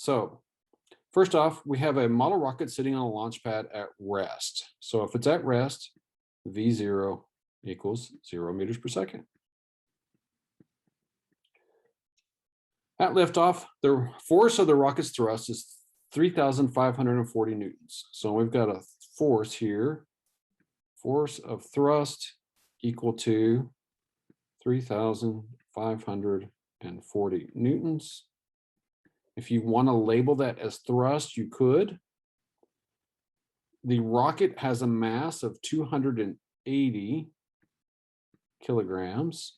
So first off, we have a model rocket sitting on a launch pad at rest. So if it's at rest, V0 equals 0 meters per second. At liftoff, the force of the rocket's thrust is 3,540 newtons. So we've got a force here, force of thrust equal to 3,540 newtons. If you want to label that as thrust, you could. The rocket has a mass of 280 kilograms.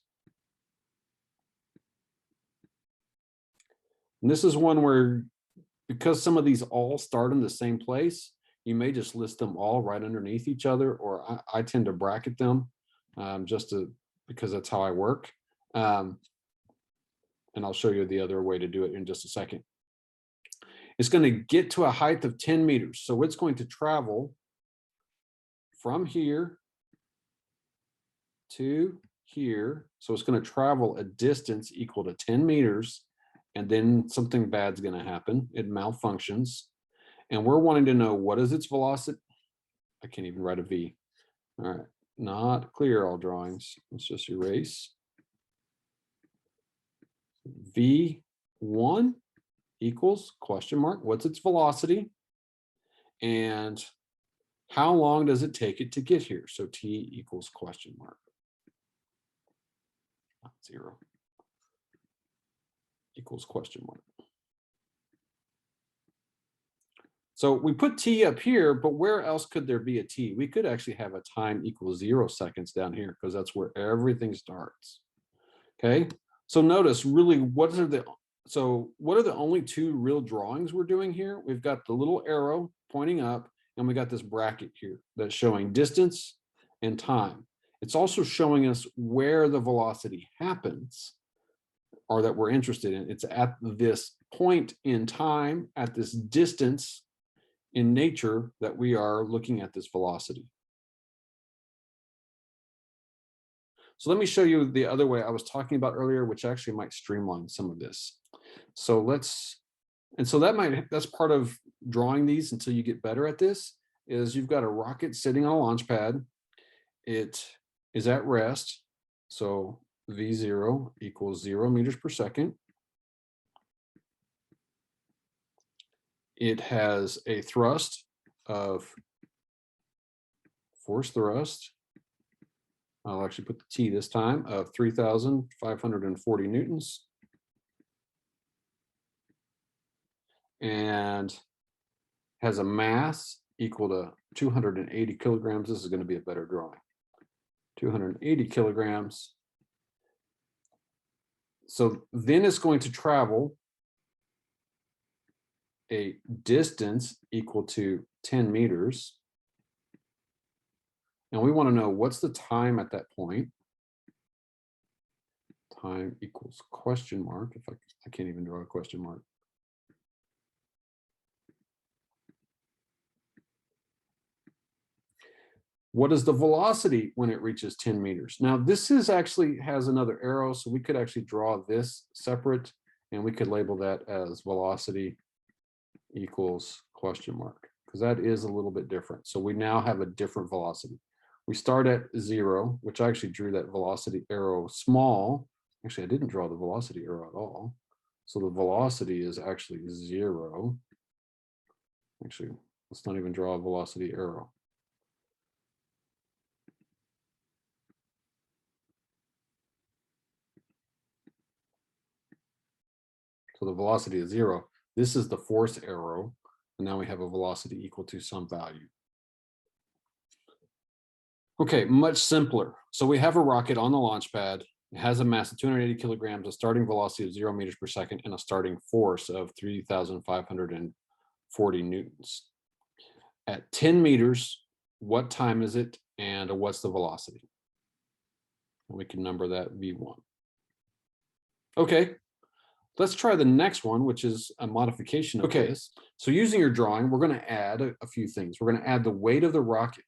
And this is one where, because some of these all start in the same place, you may just list them all right underneath each other, or I tend to bracket them because that's how I work. And I'll show you the other way to do it in just a second. It's going to get to a height of 10 meters. So it's going to travel from here to here. So it's going to travel a distance equal to 10 meters. And then something bad's going to happen. It malfunctions. And we're wanting to know, what is its velocity? I can't even write a V. All right, not clear all drawings. Let's just erase. V1 equals question mark. What's its velocity? And how long does it take it to get here? So T equals question mark. 0 equals question mark. So we put T up here, but where else could there be a T? We could actually have a time equals 0 seconds down here, because that's where everything starts. Okay, so notice really what are the only two real drawings we're doing here? We've got the little arrow pointing up, and we got this bracket here that's showing distance and time. It's also showing us where the velocity happens, or that we're interested in. It's at this point in time, at this distance in nature, that we are looking at this velocity. So let me show you the other way I was talking about earlier, which actually might streamline some of this. So that's part of drawing these until you get better at this, is you've got a rocket sitting on a launch pad. It is at rest. So V0 equals 0 meters per second. It has a thrust of force thrust. I'll actually put the T this time, of 3,540 newtons. And has a mass equal to 280 kilograms. This is going to be a better drawing. 280 kilograms. So then it's going to travel a distance equal to 10 meters. And we want to know, what's the time at that point? Time equals question mark. If I can't even draw a question mark. What is the velocity when it reaches 10 meters? Now, this is actually has another arrow, so we could actually draw this separate, and we could label that as velocity equals question mark, because that is a little bit different. So we now have a different velocity. We start at 0, which I actually drew that velocity arrow small. Actually, I didn't draw the velocity arrow at all. So the velocity is actually 0. Actually, let's not even draw a velocity arrow. So the velocity is 0. This is the force arrow. And now we have a velocity equal to some value. Okay, much simpler. So we have a rocket on the launch pad. It has a mass of 280 kilograms, a starting velocity of 0 meters per second, and a starting force of 3,540 newtons. At 10 meters, what time is it, and what's the velocity? And we can number that V1. Okay, let's try the next one, which is a modification of this. So using your drawing, we're going to add a few things. We're going to add the weight of the rocket.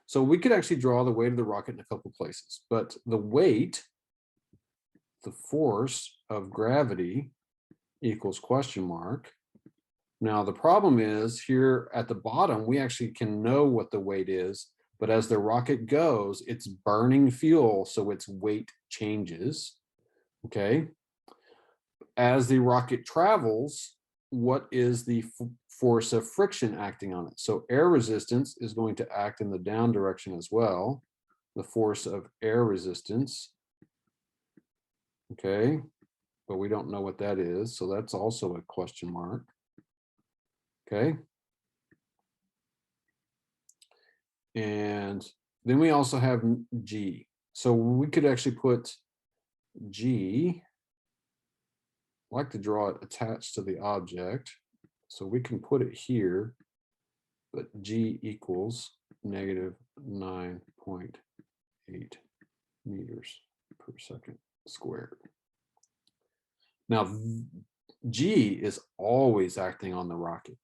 So we could actually draw the weight of the rocket in a couple places, but the weight, the force of gravity, equals question mark. Now, the problem is here at the bottom, we actually can know what the weight is, but as the rocket goes, it's burning fuel, so its weight changes, okay? As the rocket travels, what is the force of friction acting on it? So air resistance is going to act in the down direction as well, the force of air resistance, okay? But we don't know what that is, so that's also a question mark. Okay. And then we also have G. So we could actually put G, I like to draw it attached to the object. So we can put it here, but G equals negative 9.8 meters per second squared. Now, G is always acting on the rocket.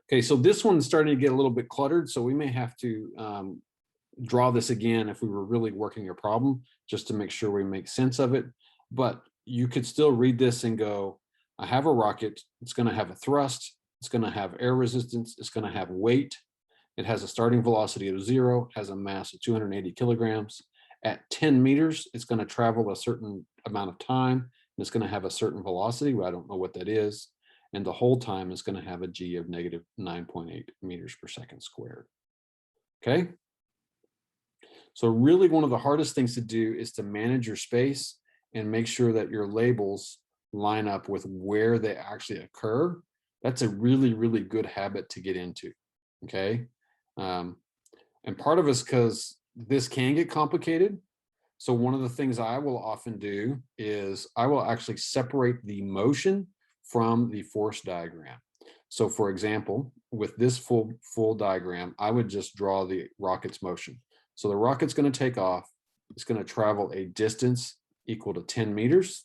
Okay, so this one's starting to get a little bit cluttered, so we may have to draw this again if we were really working a problem, just to make sure we make sense of it. But you could still read this and go, I have a rocket, it's going to have a thrust, it's going to have air resistance, it's going to have weight, it has a starting velocity of 0, it has a mass of 280 kilograms. At 10 meters, it's going to travel a certain amount of time, and it's going to have a certain velocity, I don't know what that is. And the whole time is going to have a G of negative 9.8 meters per second squared. Okay. So really one of the hardest things to do is to manage your space and make sure that your labels line up with where they actually occur. That's a really, really good habit to get into. Okay. And part of it's because this can get complicated. So one of the things I will often do is I will actually separate the motion from the force diagram. So for example, with this full diagram, I would just draw the rocket's motion. So the rocket's going to take off. It's going to travel a distance equal to 10 meters.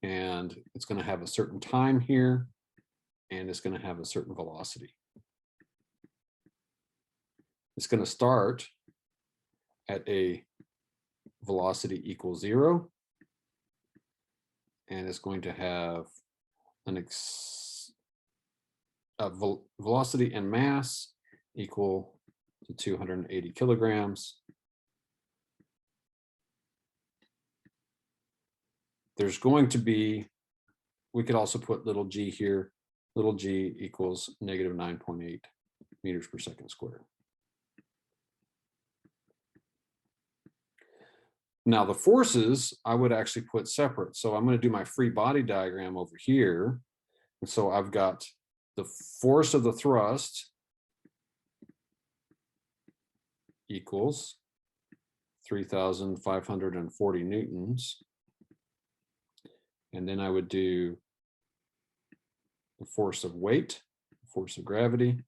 And it's going to have a certain time here, and it's going to have a certain velocity. It's going to start at a velocity equals 0. And it's going to have a velocity and mass equal to 280 kilograms. There's going to be, we could also put little g here, little g equals negative 9.8 meters per second squared. Now the forces I would actually put separate. So I'm going to do my free body diagram over here. And so I've got the force of the thrust equals 3,540 newtons. And then I would do the force of weight, force of gravity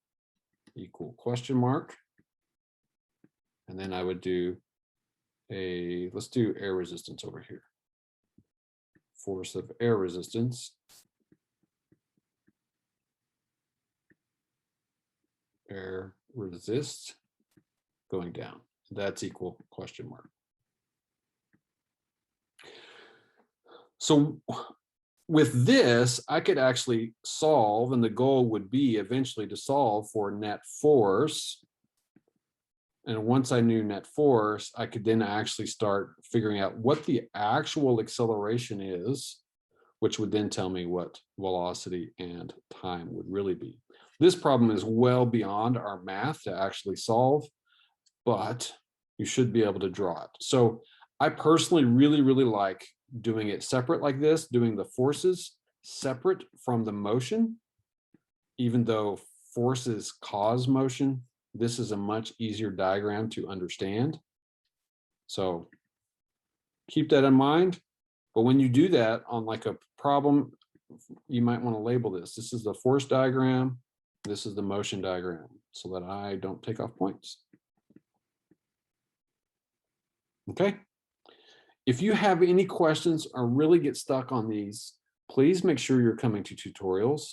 equal question mark. And then I would do let's do air resistance over here. Force of air resistance. Air resist going down. That's equal question mark. So with this, I could actually solve, and the goal would be eventually to solve for net force. And once I knew net force, I could then actually start figuring out what the actual acceleration is, which would then tell me what velocity and time would really be. This problem is well beyond our math to actually solve, but you should be able to draw it. So I personally really, really like doing it separate like this, doing the forces separate from the motion, even though forces cause motion. This is a much easier diagram to understand. So keep that in mind. But when you do that on like a problem, you might want to label this. This is the force diagram. This is the motion diagram, so that I don't take off points. Okay. If you have any questions or really get stuck on these, please make sure you're coming to tutorials.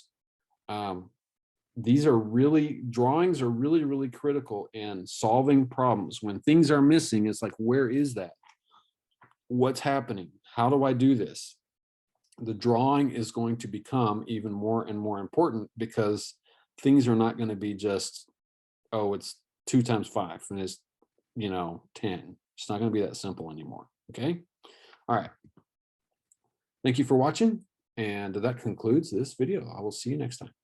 These are really, drawings are really, really critical in solving problems. When things are missing, it's like, where is that? What's happening? how do I do this? The drawing is going to become even more and more important because things are not going to be just, oh, it's 2 times 5 and it's, 10. It's not going to be that simple anymore. Okay. All right. Thank you for watching. And that concludes this video. I will see you next time.